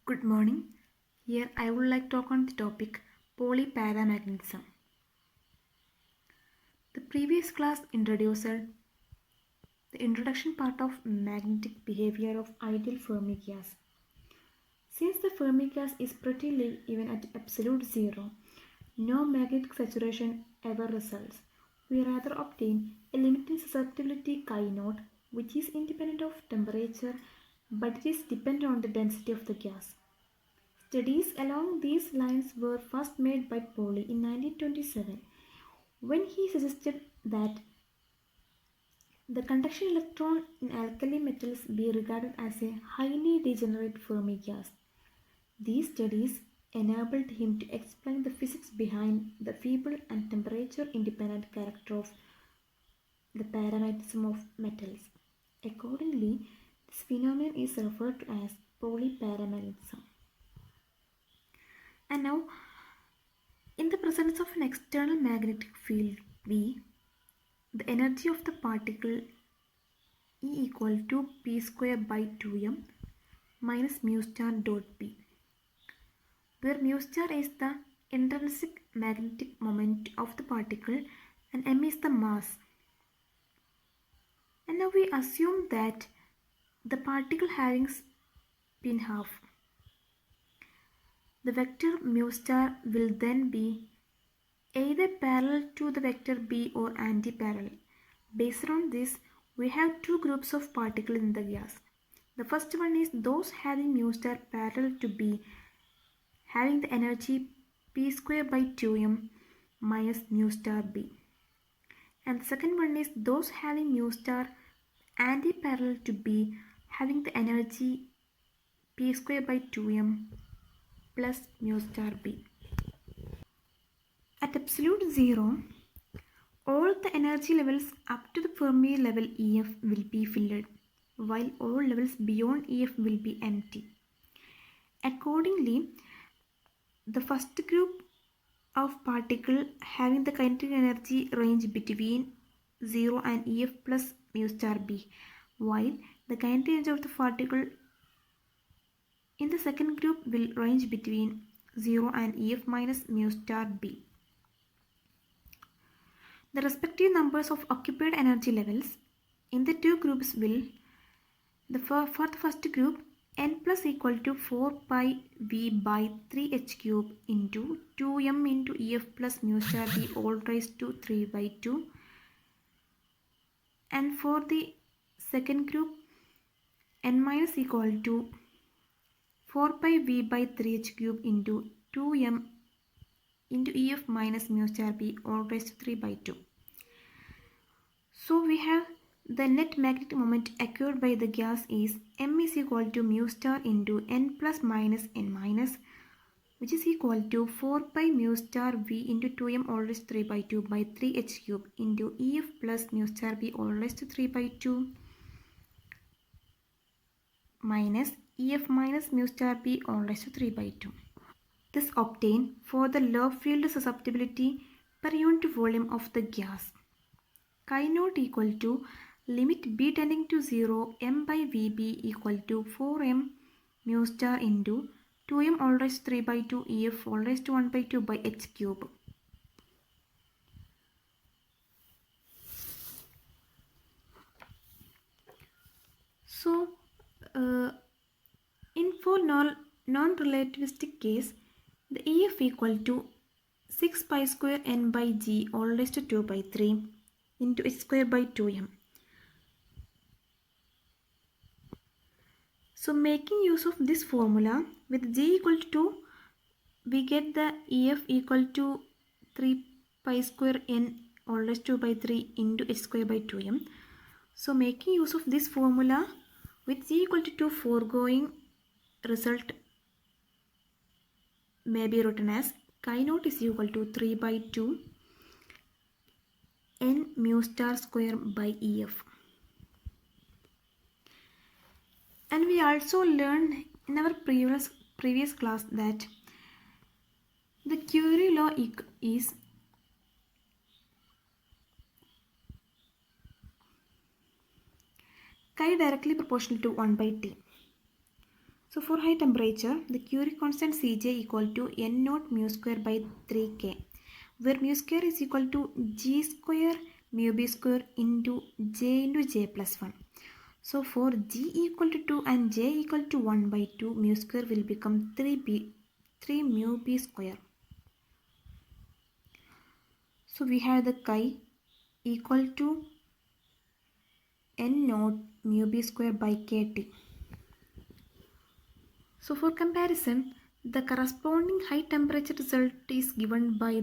Good morning. Here I would like to talk on the topic Pauli paramagnetism. The previous class introduced the introduction part of magnetic behavior of ideal Fermi gas. Since the Fermi gas is pretty low even at absolute zero, no magnetic saturation ever results. We rather obtain a limiting susceptibility chi naught, which is independent of temperature, but it is dependent on the density of the gas. Studies along these lines were first made by Pauli in 1927 when he suggested that the conduction electron in alkali metals be regarded as a highly degenerate Fermi gas. These studies enabled him to explain the physics behind the feeble and temperature independent character of the paramagnetism of metals. Accordingly, this phenomenon is referred to as polyparamagnetism. And now, in the presence of an external magnetic field V, the energy of the particle E equal to P square by 2m minus mu star dot P, where mu star is the intrinsic magnetic moment of the particle and m is the mass. And now we assume that the particle having spin half. The vector mu star will then be either parallel to the vector B or anti-parallel. Based on this, we have two groups of particles in the gas. The first one is those having mu star parallel to B, having the energy P square by 2m minus mu star B. And the second one is those having mu star anti-parallel to B, having the energy P square by 2m plus mu star B. At absolute zero, all the energy levels up to the Fermi level EF will be filled, while all levels beyond EF will be empty. Accordingly, the first group of particles having the kinetic energy range between 0 and EF plus mu star B, while the kinetic energy of the particle in the second group will range between 0 and EF minus mu star B. The respective numbers of occupied energy levels in the two groups will, for the first group, n plus equal to 4 pi v by 3h cube into 2m into EF plus mu star b all raised to 3 by 2. And for the second group, n minus equal to 4 pi v by 3h cube into 2m into EF minus mu star b all raised to 3 by 2. So we have the net magnetic moment acquired by the gas is m is equal to mu star into n plus minus n minus, which is equal to 4 pi mu star v into 2m all raised to 3 by 2 by 3h cube into EF plus mu star b all raised to 3 by 2 minus EF minus mu star b all raised to 3 by 2. This obtained for the low field susceptibility per unit volume of the gas. Chi naught equal to limit b tending to 0 m by vb equal to 4m mu star into 2m all raised to 3 by 2 EF all raised to 1 by 2 by h cube. So, in for non-relativistic case, the EF equal to 6 pi square n by g all raised to 2 by 3 into h square by 2m. So making use of this formula with g equal to 2, we get the EF equal to 3 pi square n all raised to 2 by 3 into h square by 2m. So making use of this formula with g equal to 2, foregoing result may be written as chi naught is equal to 3 by 2 n mu star square by EF. And we also learned in our previous class that the Curie law is chi directly proportional to 1 by t. So for high temperature, the Curie constant Cj equal to n naught mu square by 3k, where mu square is equal to g square mu b square into j plus 1. So for g equal to 2 and j equal to 1 by 2, mu square will become 3 mu b square. So we have the chi equal to n naught mu b square by kt. So for comparison, the corresponding high temperature result is given by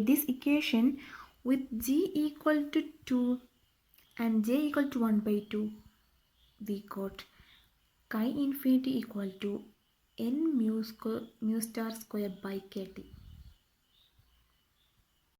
this equation with g equal to 2 and j equal to 1 by 2. We got chi infinity equal to n mu star square by kt.